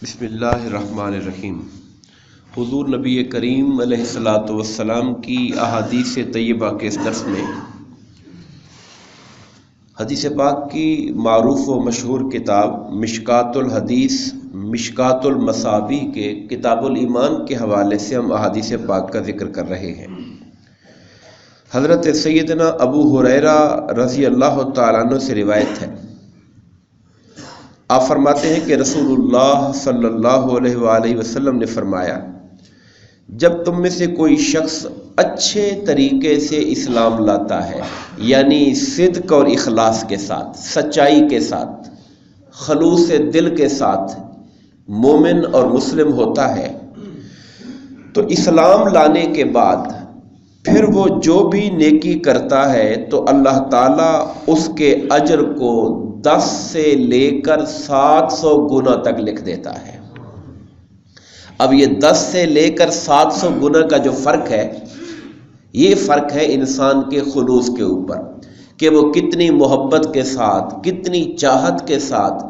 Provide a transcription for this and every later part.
بسم اللہ الرحمن الرحیم۔ حضور نبی کریم علیہ الصلاۃ والسلام کی احادیث طیبہ کے اس درس میں حدیث پاک کی معروف و مشہور کتاب مشکات الحدیث مشکات المصابیح کے کتاب الایمان کے حوالے سے ہم احادیث پاک کا ذکر کر رہے ہیں۔ حضرت سیدنا ابو ہریرہ رضی اللہ تعالیٰ عنہ سے روایت ہے، آپ فرماتے ہیں کہ رسول اللہ صلی اللہ علیہ وآلہ وسلم نے فرمایا، جب تم میں سے کوئی شخص اچھے طریقے سے اسلام لاتا ہے، یعنی صدق اور اخلاص کے ساتھ، سچائی کے ساتھ، خلوص دل کے ساتھ مومن اور مسلم ہوتا ہے، تو اسلام لانے کے بعد پھر وہ جو بھی نیکی کرتا ہے تو اللہ تعالیٰ اس کے اجر کو 10 سے لے کر 700 گنا تک لکھ دیتا ہے۔ اب یہ 10 سے لے کر 700 گنا کا جو فرق ہے، یہ فرق ہے انسان کے خلوص کے اوپر، کہ وہ کتنی محبت کے ساتھ، کتنی چاہت کے ساتھ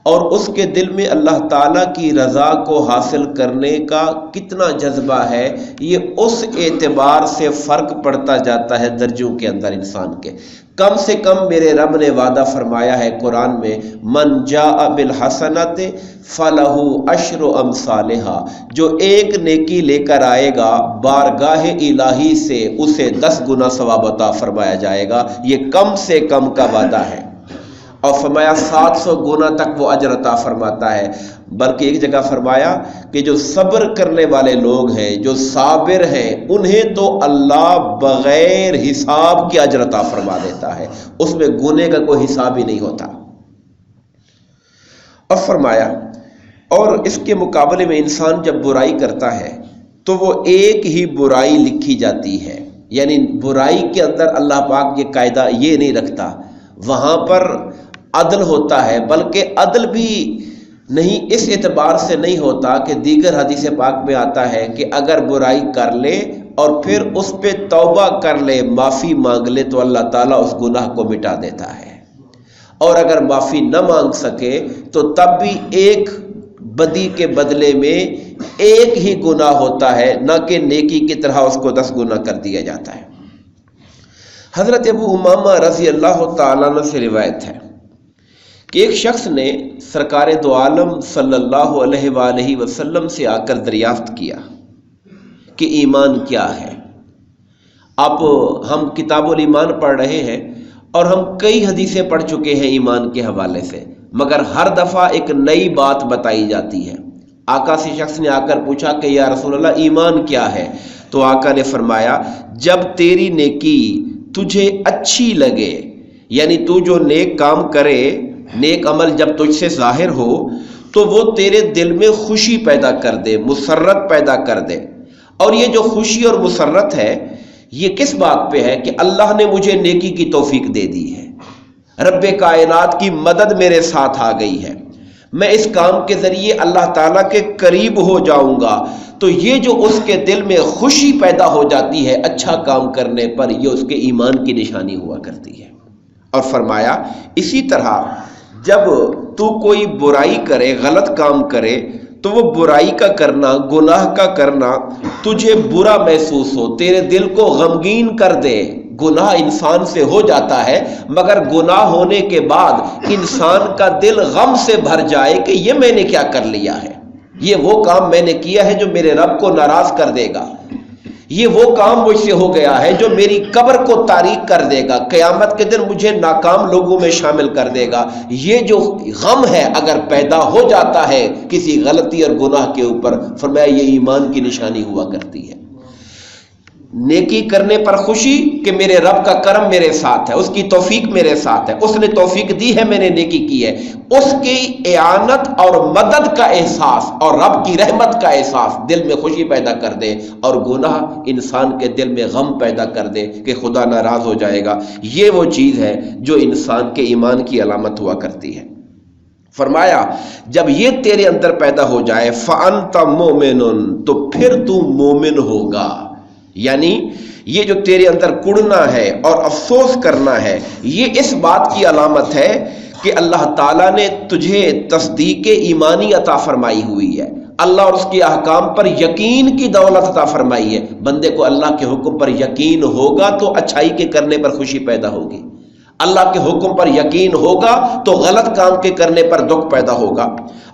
اور اس کے دل میں اللہ تعالیٰ کی رضا کو حاصل کرنے کا کتنا جذبہ ہے، یہ اس اعتبار سے فرق پڑتا جاتا ہے درجوں کے اندر انسان کے۔ کم سے کم میرے رب نے وعدہ فرمایا ہے قرآن میں، من جاء بالحسنۃ فلہ عشر امثالھا، جو ایک نیکی لے کر آئے گا بارگاہ الہی سے اسے 10 گنا ثواب عطا فرمایا جائے گا۔ یہ کم سے کم کا وعدہ ہے، اور فرمایا 700 گنا تک وہ اجر عطا فرماتا ہے۔ بلکہ ایک جگہ فرمایا کہ جو صبر کرنے والے لوگ ہیں، جو صابر ہیں، انہیں تو اللہ بغیر حساب کے اجر عطا فرما دیتا ہے، اس میں گنے کا کوئی حساب ہی نہیں ہوتا۔ اور فرمایا، اور اس کے مقابلے میں انسان جب برائی کرتا ہے تو وہ ایک ہی برائی لکھی جاتی ہے، یعنی برائی کے اندر اللہ پاک یہ قاعدہ یہ نہیں رکھتا، وہاں پر عدل ہوتا ہے، بلکہ عدل بھی نہیں اس اعتبار سے نہیں ہوتا کہ دیگر حدیث پاک میں آتا ہے کہ اگر برائی کر لے اور پھر اس پہ توبہ کر لے، معافی مانگ لے تو اللہ تعالیٰ اس گناہ کو مٹا دیتا ہے، اور اگر معافی نہ مانگ سکے تو تب بھی ایک بدی کے بدلے میں ایک ہی گناہ ہوتا ہے، نہ کہ نیکی کی طرح اس کو 10 گنا کر دیا جاتا ہے۔ حضرت ابو امامہ رضی اللہ تعالیٰ عنہ سے روایت ہے کہ ایک شخص نے سرکار دو عالم صلی اللہ علیہ وآلہ وسلم سے آ کر دریافت کیا کہ ایمان کیا ہے۔ ہم کتاب الایمان پڑھ رہے ہیں اور ہم کئی حدیثیں پڑھ چکے ہیں ایمان کے حوالے سے، مگر ہر دفعہ ایک نئی بات بتائی جاتی ہے۔ آقا سے شخص نے آ کر پوچھا کہ یا رسول اللہ ایمان کیا ہے؟ تو آقا نے فرمایا، جب تیری نیکی تجھے اچھی لگے، یعنی تو جو نیک کام کرے، نیک عمل جب تجھ سے ظاہر ہو تو وہ تیرے دل میں خوشی پیدا کر دے، مسرت پیدا کر دے۔ اور یہ جو خوشی اور مسرت ہے، یہ کس بات پہ ہے کہ اللہ نے مجھے نیکی کی توفیق دے دی ہے، رب کائنات کی مدد میرے ساتھ آ گئی ہے، میں اس کام کے ذریعے اللہ تعالیٰ کے قریب ہو جاؤں گا، تو یہ جو اس کے دل میں خوشی پیدا ہو جاتی ہے اچھا کام کرنے پر، یہ اس کے ایمان کی نشانی ہوا کرتی ہے۔ اور فرمایا اسی طرح جب تو کوئی برائی کرے، غلط کام کرے، تو وہ برائی کا کرنا، گناہ کا کرنا تجھے برا محسوس ہو، تیرے دل کو غمگین کر دے۔ گناہ انسان سے ہو جاتا ہے، مگر گناہ ہونے کے بعد انسان کا دل غم سے بھر جائے کہ یہ میں نے کیا کر لیا ہے، یہ وہ کام میں نے کیا ہے جو میرے رب کو ناراض کر دے گا، یہ وہ کام مجھ سے ہو گیا ہے جو میری قبر کو تاریک کر دے گا، قیامت کے دن مجھے ناکام لوگوں میں شامل کر دے گا۔ یہ جو غم ہے اگر پیدا ہو جاتا ہے کسی غلطی اور گناہ کے اوپر، فرمایا یہ ایمان کی نشانی ہوا کرتی ہے۔ نیکی کرنے پر خوشی کہ میرے رب کا کرم میرے ساتھ ہے، اس کی توفیق میرے ساتھ ہے، اس نے توفیق دی ہے، میں نے نیکی کی ہے، اس کی اعانت اور مدد کا احساس اور رب کی رحمت کا احساس دل میں خوشی پیدا کر دے، اور گناہ انسان کے دل میں غم پیدا کر دے کہ خدا ناراض ہو جائے گا، یہ وہ چیز ہے جو انسان کے ایمان کی علامت ہوا کرتی ہے۔ فرمایا جب یہ تیرے اندر پیدا ہو جائے فَأَنْتَ مُؤْمِنٌ، تو پھر تو مومن ہوگا، یعنی یہ جو تیرے اندر کڑنا ہے اور افسوس کرنا ہے، یہ اس بات کی علامت ہے کہ اللہ تعالیٰ نے تجھے تصدیق ایمانی عطا فرمائی ہوئی ہے، اللہ اور اس کے احکام پر یقین کی دولت عطا فرمائی ہے۔ بندے کو اللہ کے حکم پر یقین ہوگا تو اچھائی کے کرنے پر خوشی پیدا ہوگی، اللہ کے حکم پر یقین ہوگا تو غلط کام کے کرنے پر دکھ پیدا ہوگا،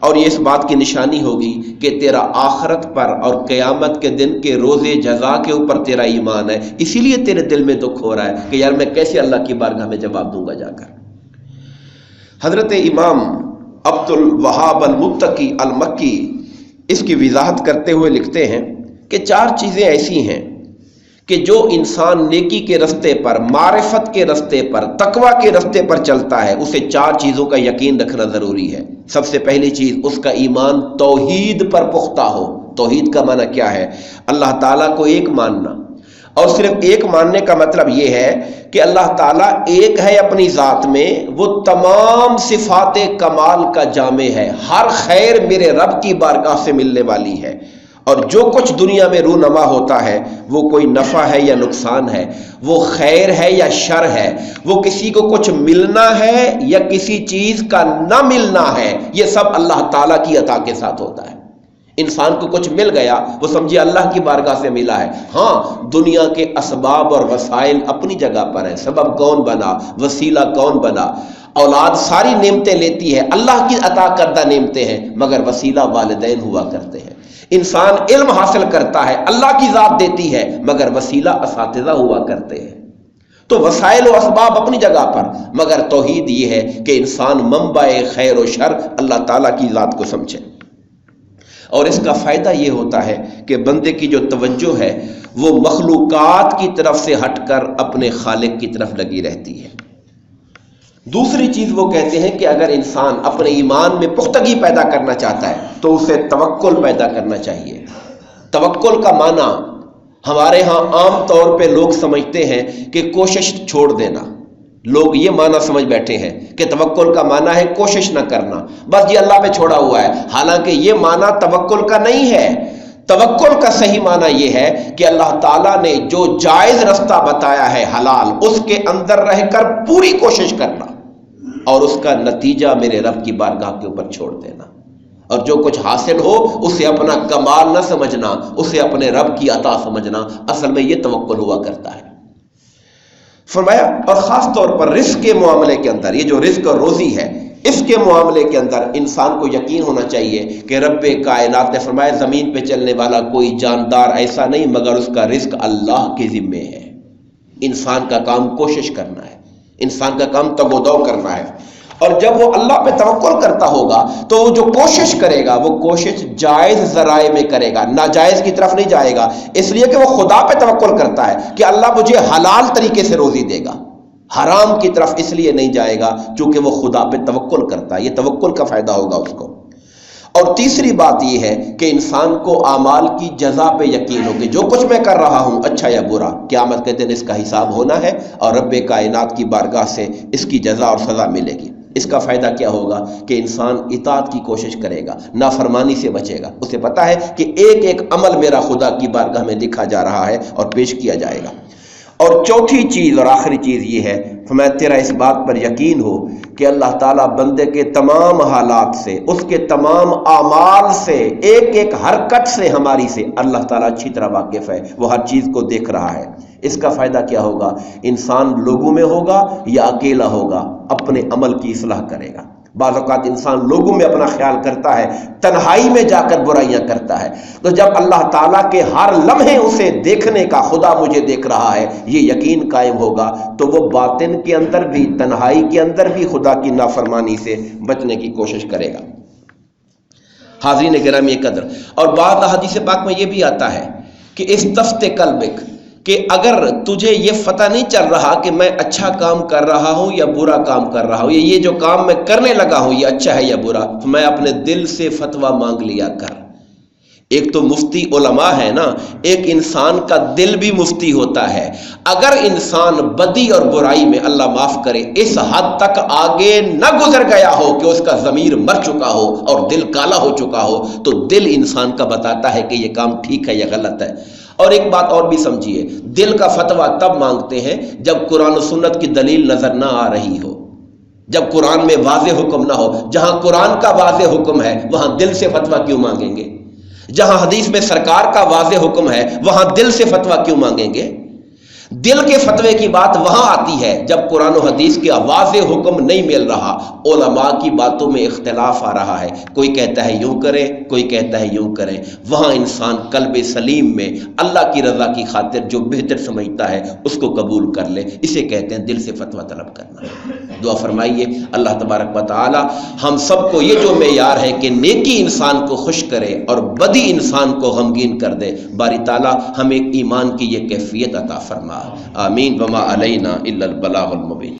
اور یہ اس بات کی نشانی ہوگی کہ تیرا آخرت پر اور قیامت کے دن کے روز جزا کے اوپر تیرا ایمان ہے، اسی لیے تیرے دل میں دکھ ہو رہا ہے کہ یار میں کیسے اللہ کی بارگاہ میں جواب دوں گا جا کر۔ حضرت امام عبد الوہاب المتقی المکی اس کی وضاحت کرتے ہوئے لکھتے ہیں کہ 4 چیزیں ایسی ہیں کہ جو انسان نیکی کے رستے پر، معرفت کے رستے پر، تقوی کے رستے پر چلتا ہے، اسے 4 چیزوں کا یقین رکھنا ضروری ہے۔ سب سے پہلی چیز اس کا ایمان توحید پر پختہ ہو۔ توحید کا معنی کیا ہے؟ اللہ تعالیٰ کو ایک ماننا، اور صرف ایک ماننے کا مطلب یہ ہے کہ اللہ تعالیٰ ایک ہے اپنی ذات میں، وہ تمام صفات کمال کا جامع ہے، ہر خیر میرے رب کی بارگاہ سے ملنے والی ہے، اور جو کچھ دنیا میں رونما ہوتا ہے وہ کوئی نفع ہے یا نقصان ہے، وہ خیر ہے یا شر ہے، وہ کسی کو کچھ ملنا ہے یا کسی چیز کا نہ ملنا ہے، یہ سب اللہ تعالیٰ کی عطا کے ساتھ ہوتا ہے۔ انسان کو کچھ مل گیا، وہ سمجھے اللہ کی بارگاہ سے ملا ہے۔ ہاں، دنیا کے اسباب اور وسائل اپنی جگہ پر ہیں، سبب کون بنا، وسیلہ کون بنا، اولاد ساری نعمتیں لیتی ہے، اللہ کی عطا کردہ نعمتیں ہیں، مگر وسیلہ والدین ہوا کرتے ہیں۔ انسان علم حاصل کرتا ہے، اللہ کی ذات دیتی ہے، مگر وسیلہ اساتذہ ہوا کرتے ہیں۔ تو وسائل و اسباب اپنی جگہ پر، مگر توحید یہ ہے کہ انسان منبع خیر و شر اللہ تعالیٰ کی ذات کو سمجھے، اور اس کا فائدہ یہ ہوتا ہے کہ بندے کی جو توجہ ہے وہ مخلوقات کی طرف سے ہٹ کر اپنے خالق کی طرف لگی رہتی ہے۔ دوسری چیز وہ کہتے ہیں کہ اگر انسان اپنے ایمان میں پختگی پیدا کرنا چاہتا ہے تو اسے توکل پیدا کرنا چاہیے۔ توکل کا معنی ہمارے ہاں عام طور پہ لوگ سمجھتے ہیں کہ کوشش چھوڑ دینا، لوگ یہ معنی سمجھ بیٹھے ہیں کہ توکل کا معنی ہے کوشش نہ کرنا، بس یہ اللہ پہ چھوڑا ہوا ہے، حالانکہ یہ معنی توکل کا نہیں ہے۔ توکل کا صحیح معنی یہ ہے کہ اللہ تعالیٰ نے جو جائز رستہ بتایا ہے حلال، اس کے اندر رہ کر پوری کوشش کرنا اور اس کا نتیجہ میرے رب کی بارگاہ کے اوپر چھوڑ دینا، اور جو کچھ حاصل ہو اسے اپنا کمال نہ سمجھنا، اسے اپنے رب کی عطا سمجھنا، اصل میں یہ توکل ہوا کرتا ہے۔ فرمایا، اور خاص طور پر رزق کے معاملے کے اندر، یہ جو رزق اور روزی ہے، اس کے معاملے کے اندر انسان کو یقین ہونا چاہیے کہ رب کائنات نے فرمایا زمین پہ چلنے والا کوئی جاندار ایسا نہیں مگر اس کا رزق اللہ کے ذمے ہے۔ انسان کا کام کوشش کرنا ہے، انسان کا کام تگ و دو کرنا ہے، اور جب وہ اللہ پہ توکل کرتا ہوگا تو وہ جو کوشش کرے گا وہ کوشش جائز ذرائع میں کرے گا، ناجائز کی طرف نہیں جائے گا، اس لیے کہ وہ خدا پہ توکل کرتا ہے کہ اللہ مجھے حلال طریقے سے روزی دے گا، حرام کی طرف اس لیے نہیں جائے گا چونکہ وہ خدا پہ توکل کرتا ہے، یہ توکل کا فائدہ ہوگا اس کو۔ اور تیسری بات یہ ہے کہ انسان کو اعمال کی جزا پہ یقین ہو کہ جو کچھ میں کر رہا ہوں اچھا یا برا، قیامت کے دن اس کا حساب ہونا ہے اور رب کائنات کی بارگاہ سے اس کی جزا اور سزا ملے گی۔ اس کا فائدہ کیا ہوگا کہ انسان اطاعت کی کوشش کرے گا، نافرمانی سے بچے گا، اسے پتا ہے کہ ایک ایک عمل میرا خدا کی بارگاہ میں لکھا جا رہا ہے اور پیش کیا جائے گا۔ اور چوتھی چیز اور آخری چیز یہ ہے، فرمایا تیرا اس بات پر یقین ہو کہ اللہ تعالیٰ بندے کے تمام حالات سے، اس کے تمام اعمال سے، ایک ایک حرکت سے، ہماری سے اللہ تعالیٰ اچھی طرح واقف ہے، وہ ہر چیز کو دیکھ رہا ہے۔ اس کا فائدہ کیا ہوگا؟ انسان لوگوں میں ہوگا یا اکیلا ہوگا، اپنے عمل کی اصلاح کرے گا۔ بعض اوقات انسان لوگوں میں اپنا خیال کرتا ہے، تنہائی میں جا کر برائیاں کرتا ہے، تو جب اللہ تعالیٰ کے ہر لمحے اسے دیکھنے کا، خدا مجھے دیکھ رہا ہے، یہ یقین قائم ہوگا تو وہ باطن کے اندر بھی، تنہائی کے اندر بھی خدا کی نافرمانی سے بچنے کی کوشش کرے گا۔ حاضرین گرامی قدر، اور بعض احادیث پاک میں یہ بھی آتا ہے کہ استفت قلبک، کہ اگر تجھے یہ پتہ نہیں چل رہا کہ میں اچھا کام کر رہا ہوں یا برا کام کر رہا ہوں، یہ جو کام میں کرنے لگا ہوں یہ اچھا ہے یا برا، تو میں اپنے دل سے فتویٰ مانگ لیا کر۔ ایک تو مفتی علماء ہے نا، ایک انسان کا دل بھی مفتی ہوتا ہے۔ اگر انسان بدی اور برائی میں، اللہ معاف کرے، اس حد تک آگے نہ گزر گیا ہو کہ اس کا ضمیر مر چکا ہو اور دل کالا ہو چکا ہو، تو دل انسان کا بتاتا ہے کہ یہ کام ٹھیک ہے یا غلط ہے۔ اور ایک بات اور بھی سمجھیے، دل کا فتویٰ تب مانگتے ہیں جب قرآن و سنت کی دلیل نظر نہ آ رہی ہو۔ جب قرآن میں واضح حکم نہ ہو؟ جہاں قرآن کا واضح حکم ہے وہاں دل سے فتویٰ کیوں مانگیں گے؟ جہاں حدیث میں سرکار کا واضح حکم ہے وہاں دل سے فتویٰ کیوں مانگیں گے؟ دل کے فتوے کی بات وہاں آتی ہے جب قرآن و حدیث کے واضح حکم نہیں مل رہا، علماء کی باتوں میں اختلاف آ رہا ہے، کوئی کہتا ہے یوں کریں، کوئی کہتا ہے یوں کریں، وہاں انسان قلب سلیم میں اللہ کی رضا کی خاطر جو بہتر سمجھتا ہے اس کو قبول کر لے، اسے کہتے ہیں دل سے فتویٰ طلب کرنا۔ دعا فرمائیے اللہ تبارک و تعالی ہم سب کو یہ جو معیار ہے کہ نیکی انسان کو خوش کرے اور بدی انسان کو غمگین کر دے، باری تعالی ہمیں ایمان کی یہ کیفیت عطا فرما۔ آمین۔ وما علینا الا البلاغ المبین۔